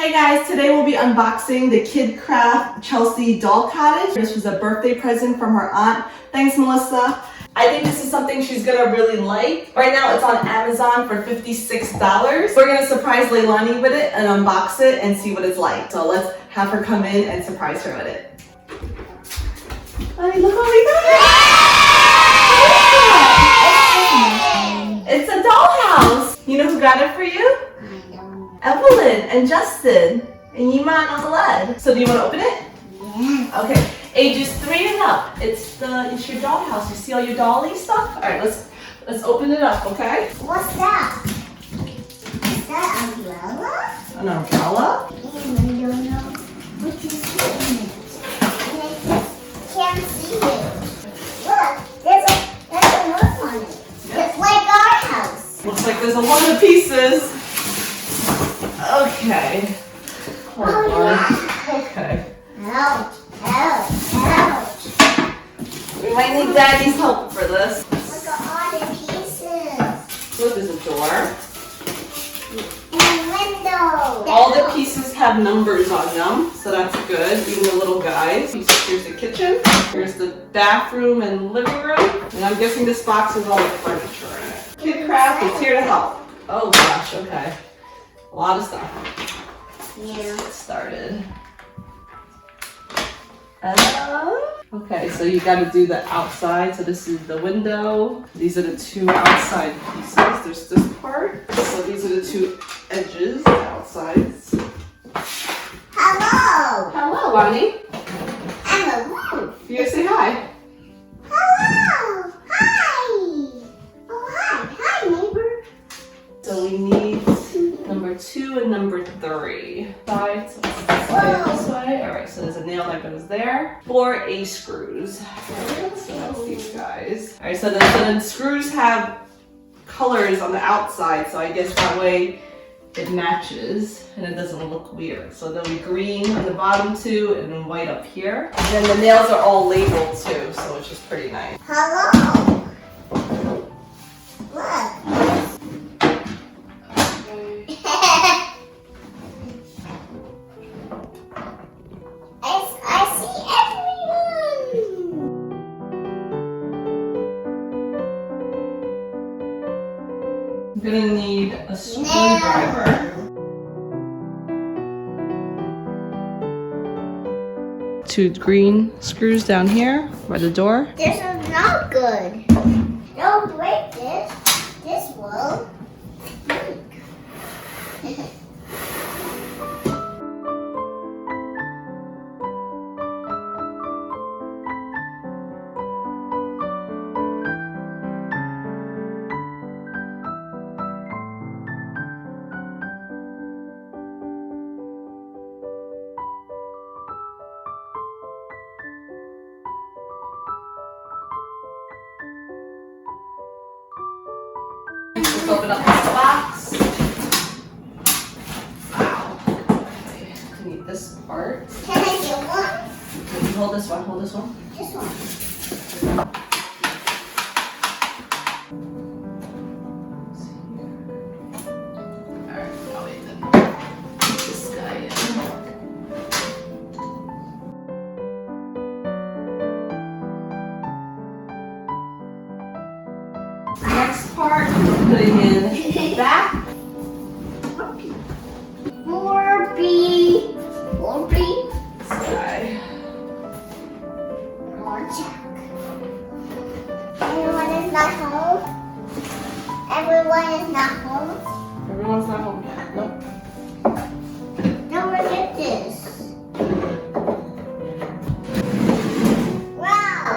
Hey guys, today we'll be unboxing the KidKraft Chelsea Doll Cottage. This was a birthday present from her aunt. Thanks, Melissa. I think this is something she's gonna really like. Right now it's on Amazon for $56. We're gonna surprise Leilani with it and unbox it and see what it's like. So let's have her come in and surprise her with it. Honey, look what we got! It's a dollhouse. You know who got it for you? Evelyn and Justin and Yiman on the lead. So do you want to open it? Yeah. Okay. Ages 3 and up. It's your dollhouse. You see all your dolly stuff? All right, let's open it up, okay? What's that? Is that umbrella? An umbrella? And I don't know what is in it. And I just can't see it. Look, there's a roof on it. It's like our house. Looks like there's a lot of pieces. Okay. Oh, yeah. Okay. Ouch, ouch, ouch. We might need Daddy's help for this. Look at all the pieces. Look, there's a door. And a window. All the pieces have numbers on them, so that's good. Even the little guys. Here's the kitchen. Here's the bathroom and living room. And I'm guessing this box has all the furniture in it. KidKraft is here to help. Oh gosh, okay. A lot of stuff. Yeah. Let's get started. Okay, so you got to do the outside. So this is the window. These are the two outside pieces. There's this part. So these are the two edges, the outsides. Hello. Hello, Lonnie. Hello. You gotta say hi. Hello. Hi. Oh, hi. Hi, neighbor. So we need number 2 and number 3. Side, so this way. All right, so there's a nail that goes there. 4 A screws. All right, so that's these guys. All right, so then screws have colors on the outside, so I guess that way it matches and it doesn't look weird. So there'll be green on the bottom 2 and then white up here. And then the nails are all labeled too, so it's just pretty nice. Hello. Look. I see everyone. I'm gonna need a screwdriver. Two green screws down here by the door. This is not good. Don't break this. This will break. Let's open up this box. Wow. Okay, I need this part. Can I get one? Can you hold this one? Hold this one. This one. Alright, I'll wait then. Put this guy in. Next part, putting in the back. 4B. 4B. This guy. More Jack. Everyone is not home. Everyone is not home. Everyone's not home yet. Nope. Don't forget this. Wow.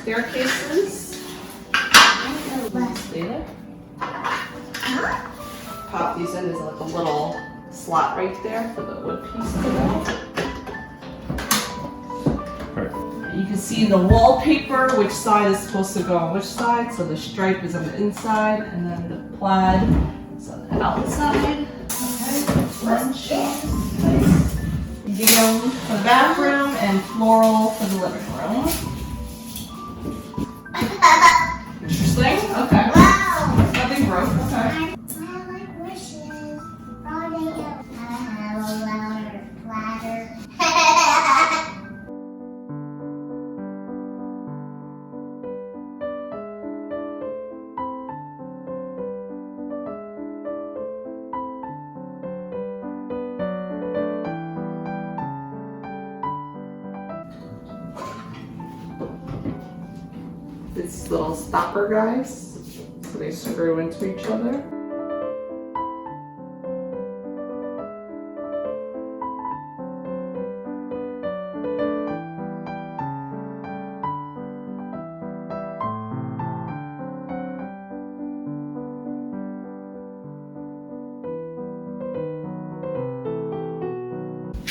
Staircases. Stay there. Pop these in. There's like a little slot right there for the wood piece to go. You can can see in the wallpaper which side is supposed to go on which side. So the stripe is on the inside and then the plaid is on the outside. Okay, lunch. Nice. Medium for the bathroom and floral for the living room. Interesting. Okay. Wow. Nothing broke. Okay. I like wishes. I have a louder platter. These little stopper guys, so they screw into each other.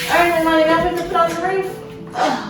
Alright, now you got to put on the roof. Ugh.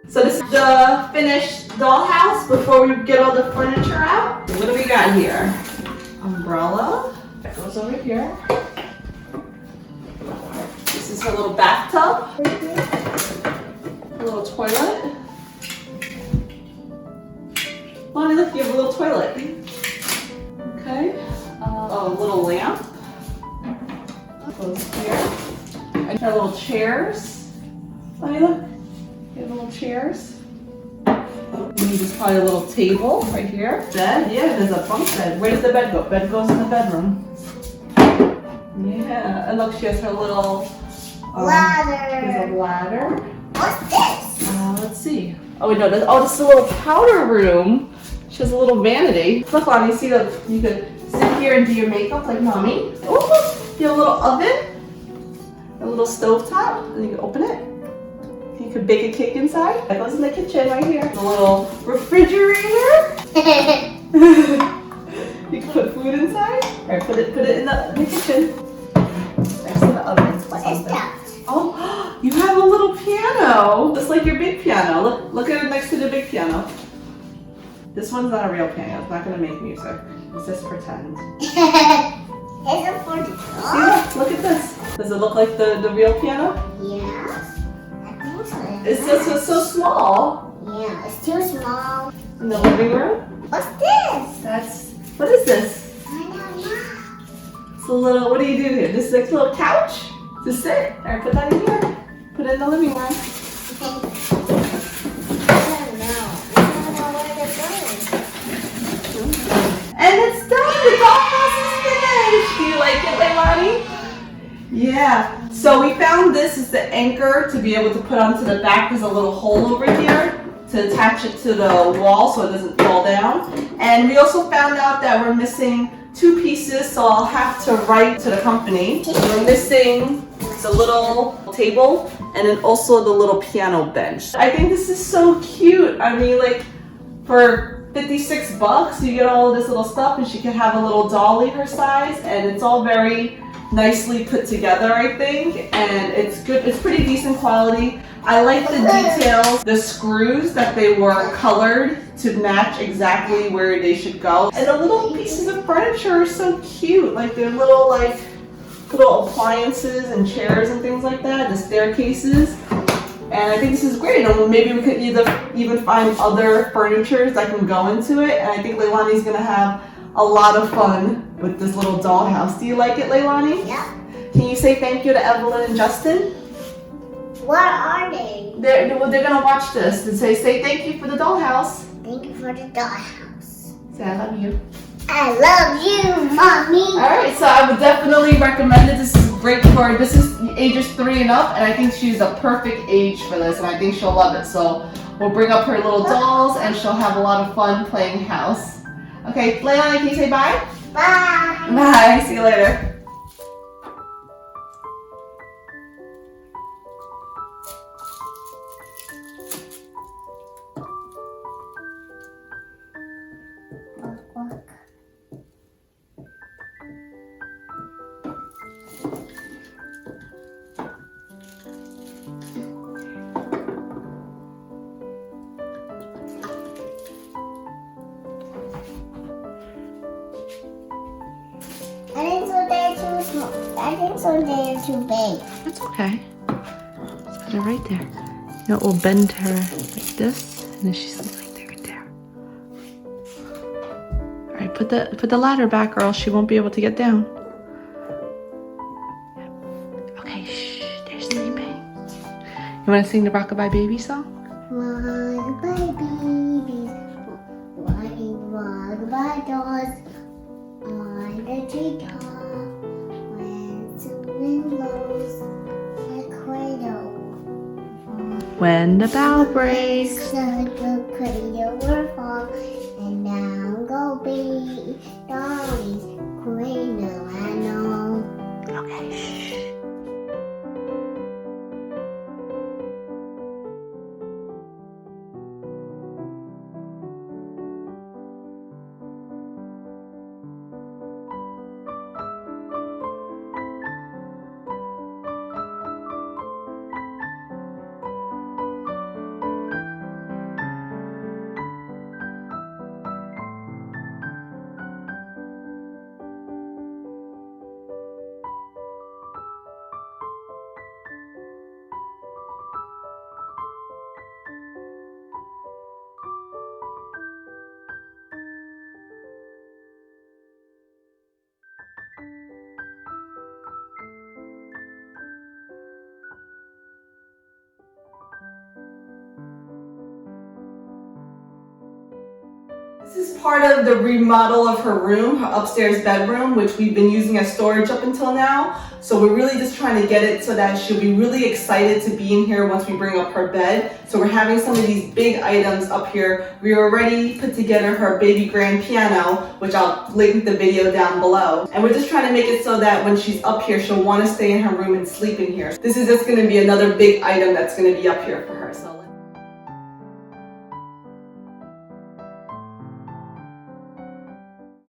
So this is the finished dollhouse before we get all the furniture out. What do we got here? Umbrella. That goes over here. This is her little bathtub. A little toilet. Lonnie, look, you have a little toilet. Okay. A little lamp. Goes here. And our little chairs. Lonnie, look. You have little chairs. There's probably a little table right here. Bed, yeah, there's a bunk bed. Where does the bed go? Bed goes in the bedroom. Yeah, and look, she has her little Ladder. There's a ladder. What's this? Let's see. Oh wait, no, this is a little powder room. She has a little vanity. Look, Lonnie, see that you could sit here and do your makeup like mommy. Oh, you have a little oven, a little stove top, and you can open it. You could bake a cake inside. That goes in the kitchen right here. A little refrigerator. You can put food inside. Or put it in the kitchen. Next to the oven. What is that? Oh, you have a little piano. Just like your big piano. Look at it next to the big piano. This one's not a real piano. It's not going to make music. It's just pretend. Is it for the See, look at this. Does it look like the real piano? Yeah. It's just so small. Yeah, it's too small. In the living room? What's this? What is this? I don't know. It's a little, what do you do here? This is like a little couch to sit. Or put that in here. Put it in the living room. I don't know. I don't know where to put it. And it's done. The dollhouse is finished. Do you like it, Leilani? Yeah. So we found this is the anchor to be able to put onto the back. There's a little hole over here to attach it to the wall so it doesn't fall down. And we also found out that we're missing 2 pieces, so I'll have to write to the company. We're missing the little table and then also the little piano bench. I think this is so cute. I mean, like, for $56, you get all of this little stuff, and she can have a little dolly her size, and it's all very nicely put together, I think, and it's good. It's pretty decent quality. I like the details, the screws that they were colored to match exactly where they should go, and the little pieces of furniture are so cute. Like they're little appliances and chairs and things like that. The staircases. And I think this is great. And maybe we could even find other furniture that can go into it. And I think Leilani's gonna have a lot of fun with this little dollhouse. Do you like it, Leilani? Yeah. Can you say thank you to Evelyn and Justin? What are they? They're gonna watch this and say thank you for the dollhouse. Thank you for the dollhouse. Say I love you. I love you, Mommy. Alright, so I would definitely recommend it. This is great for, this is ages 3 and up, and I think she's a perfect age for this, and I think she'll love it. So we'll bring up her little dolls, and she'll have a lot of fun playing house. Okay, Leilani, can you say bye? Bye. Bye, see you later. I think so they're too small. I think so they're too big. That's okay. Just put it right there. Now we'll bend her like this, and then she's like there, right there. All right, put the ladder back, or else she won't be able to get down. Okay, shh, they're sleeping. You want to sing the Rockabye Baby song? Rockabye babies, rockabye dolls on the treetop. When the wind blows, the cradle. When the bough breaks. The cradle will fall, and down go be Dolly's cradle. I know. Okay, shh. This is part of the remodel of her room, her upstairs bedroom, which we've been using as storage up until now. So we're really just trying to get it so that she'll be really excited to be in here once we bring up her bed. So we're having some of these big items up here. We already put together her baby grand piano, which I'll link the video down below. And we're just trying to make it so that when she's up here, she'll want to stay in her room and sleep in here. This is just going to be another big item that's going to be up here for her. So